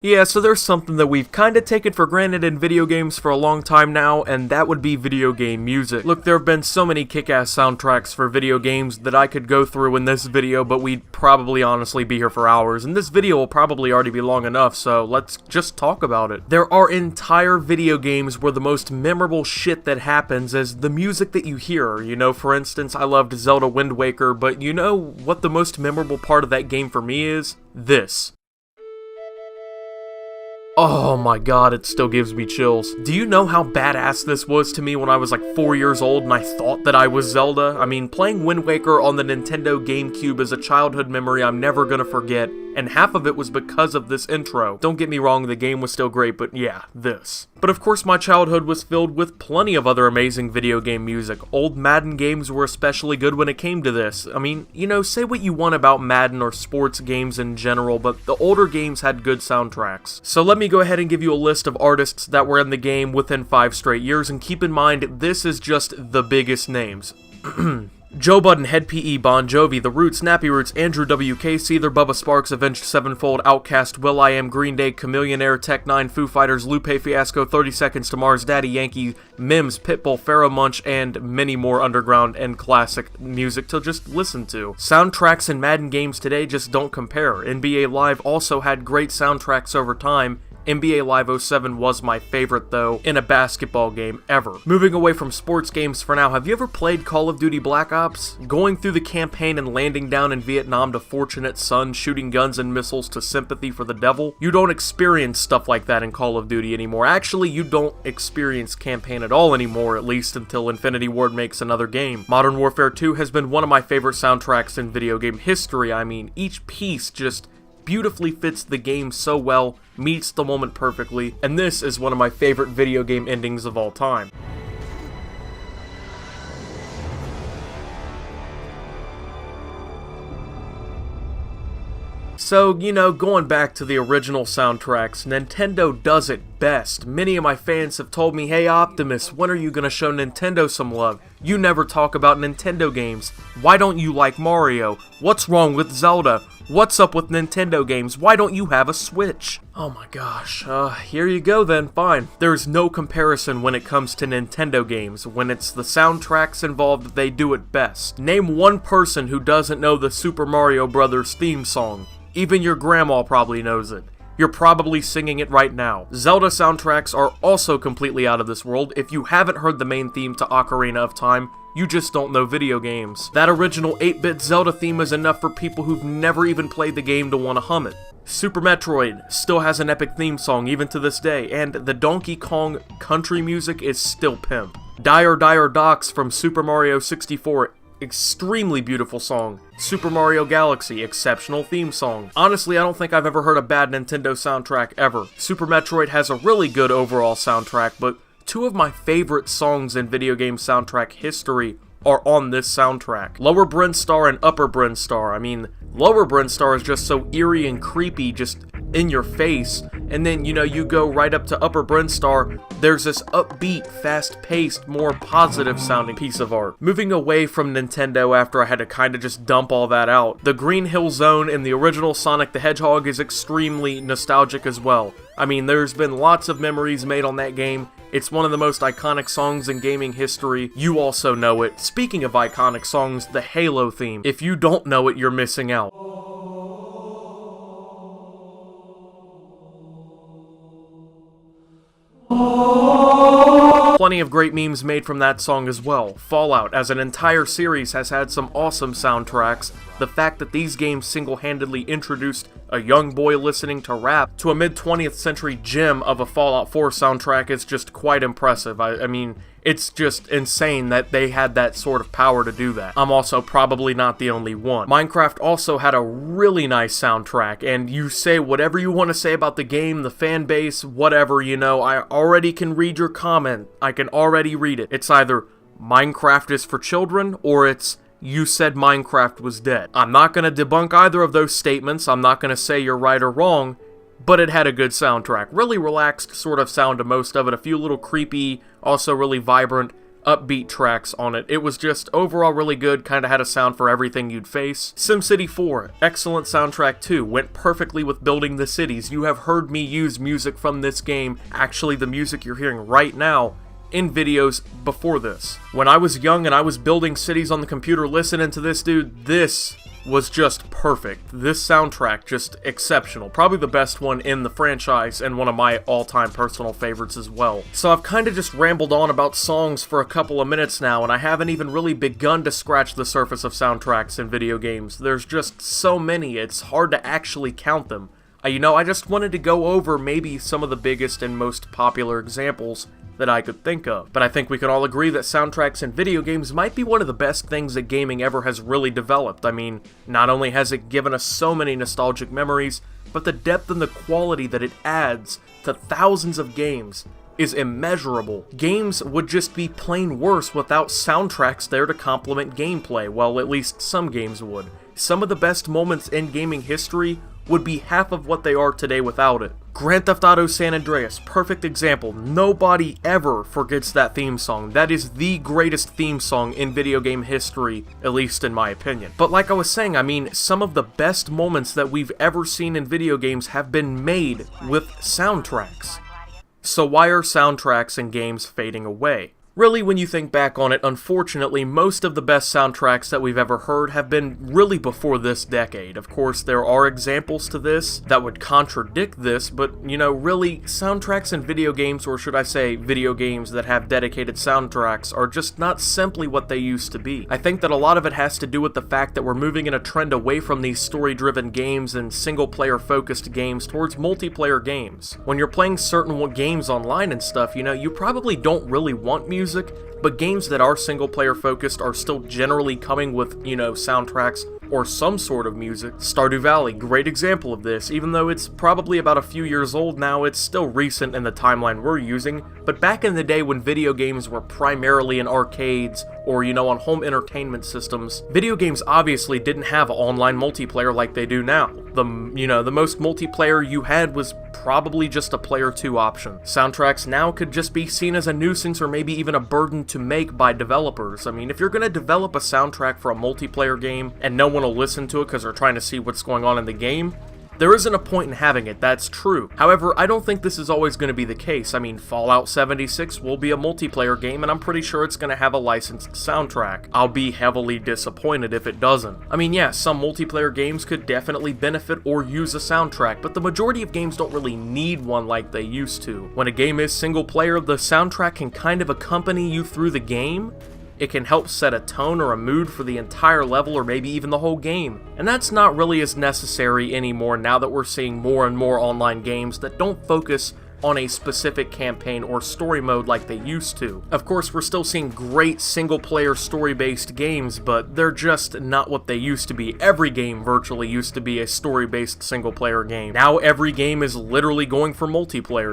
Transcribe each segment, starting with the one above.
Yeah, so there's something that we've kinda taken for granted in video games for a long time now, and that would be video game music. Look, there have been so many kick-ass soundtracks for video games that I could go through in this video, but we'd probably honestly be here for hours, and this video will probably already be long enough, so let's just talk about it. There are entire video games where the most memorable shit that happens is the music that you hear. You know, for instance, I loved Zelda Wind Waker, but you know what the most memorable part of that game for me is? This. Oh my god, it still gives me chills. Do you know how badass this was to me when I was like 4 years old and I thought that I was Zelda? I mean, playing Wind Waker on the Nintendo GameCube is a childhood memory I'm never gonna forget, and half of it was because of this intro. Don't get me wrong, the game was still great, but yeah, this. But of course my childhood was filled with plenty of other amazing video game music. Old Madden games were especially good when it came to this. I mean, you know, say what you want about Madden or sports games in general, but the older games had good soundtracks. So let me go ahead and give you a list of artists that were in the game within 5 straight years, and keep in mind, this is just the biggest names. Joe Budden, Head PE, Bon Jovi, The Roots, Nappy Roots, Andrew WK, Seether, Bubba Sparks, Avenged Sevenfold, Outkast, Will.i.am, Green Day, Chameleonaire, Tech Nine, Foo Fighters, Lupe Fiasco, 30 Seconds to Mars, Daddy Yankee, Mims, Pitbull, Pharoah Monch, and many more underground and classic music to just listen to. Soundtracks in Madden games today just don't compare. NBA Live also had great soundtracks over time. NBA Live 07 was my favorite, though, in a basketball game ever. Moving away from sports games for now, have you ever played Call of Duty Black Ops? Going through the campaign and landing down in Vietnam to Fortunate Son, shooting guns and missiles to Sympathy for the Devil? You don't experience stuff like that in Call of Duty anymore. Actually, you don't experience campaign at all anymore, at least until Infinity Ward makes another game. Modern Warfare 2 has been one of my favorite soundtracks in video game history. I mean, each piece just beautifully fits the game so well, meets the moment perfectly, and this is one of my favorite video game endings of all time. So, you know, going back to the original soundtracks, Nintendo does it best. Many of my fans have told me, hey Optimus, when are you gonna show Nintendo some love? You never talk about Nintendo games. Why don't you like Mario? What's wrong with Zelda? What's up with Nintendo games? Why don't you have a Switch? Oh my gosh, here you go then, fine. There's no comparison when it comes to Nintendo games. When it's the soundtracks involved, they do it best. Name one person who doesn't know the Super Mario Bros. Theme song. Even your grandma probably knows it. You're probably singing it right now. Zelda soundtracks are also completely out of this world. If you haven't heard the main theme to Ocarina of Time, you just don't know video games. That original 8-bit Zelda theme is enough for people who've never even played the game to want to hum it. Super Metroid still has an epic theme song even to this day, and the Donkey Kong country music is still pimp. Dire Dire Docks from Super Mario 64, extremely beautiful song. Super Mario Galaxy, exceptional theme song. Honestly, I don't think I've ever heard a bad Nintendo soundtrack ever. Super Metroid has a really good overall soundtrack, but two of my favorite songs in video game soundtrack history are on this soundtrack. Lower Brinstar and Upper Brinstar. I mean, Lower Brinstar is just so eerie and creepy, just in your face, and then, you know, you go right up to Upper Brinstar, there's this upbeat, fast-paced, more positive-sounding piece of art. Moving away from Nintendo after I had to kinda just dump all that out, the Green Hill Zone in the original Sonic the Hedgehog is extremely nostalgic as well. I mean, there's been lots of memories made on that game. It's one of the most iconic songs in gaming history. You also know it. Speaking of iconic songs, the Halo theme. If you don't know it, you're missing out. Plenty of great memes made from that song as well. Fallout, as an entire series, has had some awesome soundtracks. The fact that these games single-handedly introduced a young boy listening to rap to a mid-20th century gem of a Fallout 4 soundtrack is just quite impressive. I mean, it's just insane that they had that sort of power to do that. I'm also probably not the only one. Minecraft also had a really nice soundtrack, and you say whatever you want to say about the game, the fan base, whatever, you know, I already can read your comment. I can already read it. It's either Minecraft is for children, or it's you said Minecraft was dead. I'm not going to debunk either of those statements. I'm not going to say you're right or wrong, but it had a good soundtrack. Really relaxed sort of sound to most of it. A few little creepy, also really vibrant upbeat tracks on it. It was just overall really good, kind of had a sound for everything you'd face. SimCity 4, excellent soundtrack too, went perfectly with building the cities. You have heard me use music from this game, actually the music you're hearing right now, in videos before this. When I was young and I was building cities on the computer listening to this dude, this was just perfect. This soundtrack, just exceptional. Probably the best one in the franchise and one of my all-time personal favorites as well. So I've kind of just rambled on about songs for a couple of minutes now, and I haven't even really begun to scratch the surface of soundtracks in video games. There's just so many, it's hard to actually count them. I just wanted to go over maybe some of the biggest and most popular examples that I could think of. But I think we can all agree that soundtracks in video games might be one of the best things that gaming ever has really developed. I mean, not only has it given us so many nostalgic memories, but the depth and the quality that it adds to thousands of games is immeasurable. Games would just be plain worse without soundtracks there to complement gameplay. Well, at least some games would. Some of the best moments in gaming history would be half of what they are today without it. Grand Theft Auto San Andreas, perfect example. Nobody ever forgets that theme song. That is the greatest theme song in video game history, at least in my opinion. But like I was saying, I mean, some of the best moments that we've ever seen in video games have been made with soundtracks. So why are soundtracks in games fading away? Really, when you think back on it, unfortunately, most of the best soundtracks that we've ever heard have been really before this decade. Of course, there are examples to this that would contradict this, but, really, soundtracks in video games, or should I say, video games that have dedicated soundtracks, are just not simply what they used to be. I think that a lot of it has to do with the fact that we're moving in a trend away from these story-driven games and single-player-focused games towards multiplayer games. When you're playing certain games online and stuff, you probably don't really want music, but games that are single-player focused are still generally coming with, soundtracks or some sort of music. Stardew Valley, great example of this. Even though it's probably about a few years old now, it's still recent in the timeline we're using, but back in the day when video games were primarily in arcades or, on home entertainment systems, video games obviously didn't have online multiplayer like they do now. The most multiplayer you had was probably just a player 2 option. Soundtracks now could just be seen as a nuisance or maybe even a burden to make by developers. I mean, if you're gonna develop a soundtrack for a multiplayer game and no one will listen to it because they're trying to see what's going on in the game, there isn't a point in having it, that's true. However, I don't think this is always going to be the case. I mean, Fallout 76 will be a multiplayer game, and I'm pretty sure it's going to have a licensed soundtrack. I'll be heavily disappointed if it doesn't. I mean, yeah, some multiplayer games could definitely benefit or use a soundtrack, but the majority of games don't really need one like they used to. When a game is single player, the soundtrack can kind of accompany you through the game. It can help set a tone or a mood for the entire level or maybe even the whole game. And that's not really as necessary anymore now that we're seeing more and more online games that don't focus on a specific campaign or story mode like they used to. Of course, we're still seeing great single-player story-based games, but they're just not what they used to be. Every game virtually used to be a story-based single-player game. Now every game is literally going for multiplayer,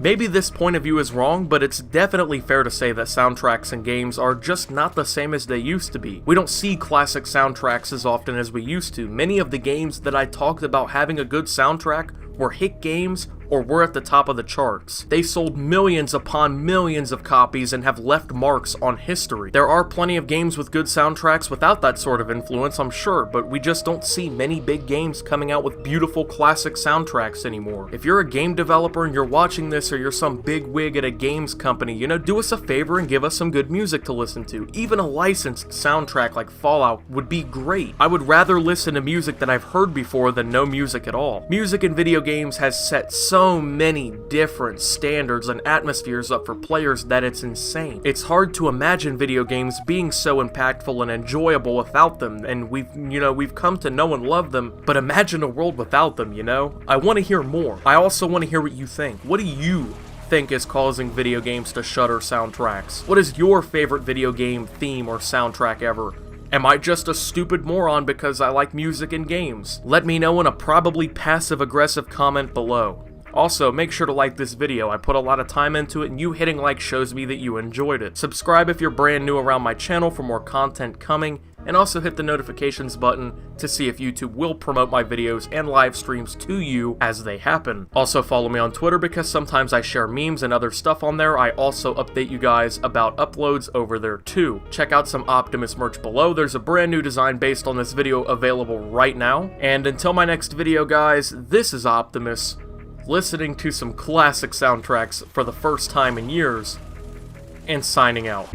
Maybe this point of view is wrong, but it's definitely fair to say that soundtracks in games are just not the same as they used to be. We don't see classic soundtracks as often as we used to. Many of the games that I talked about having a good soundtrack were hit games or were at the top of the charts. They sold millions upon millions of copies and have left marks on history. There are plenty of games with good soundtracks without that sort of influence, I'm sure, but we just don't see many big games coming out with beautiful classic soundtracks anymore. If you're a game developer and you're watching this, or you're some big wig at a games company, do us a favor and give us some good music to listen to. Even a licensed soundtrack like Fallout would be great. I would rather listen to music that I've heard before than no music at all. Music in video games has set so many different standards and atmospheres up for players that it's insane. It's hard to imagine video games being so impactful and enjoyable without them, and we've come to know and love them, but imagine a world without them, I want to hear more. I also want to hear what you think. What do you think is causing video games to shutter soundtracks? What is your favorite video game theme or soundtrack ever? Am I just a stupid moron because I like music and games? Let me know in a probably passive-aggressive comment below. Also, make sure to like this video. I put a lot of time into it, and you hitting like shows me that you enjoyed it. Subscribe if you're brand new around my channel for more content coming, and also hit the notifications button to see if YouTube will promote my videos and live streams to you as they happen. Also follow me on Twitter because sometimes I share memes and other stuff on there. I also update you guys about uploads over there too. Check out some Optimus merch below. There's a brand new design based on this video available right now. And until my next video, guys, this is Optimus, listening to some classic soundtracks for the first time in years, and signing out.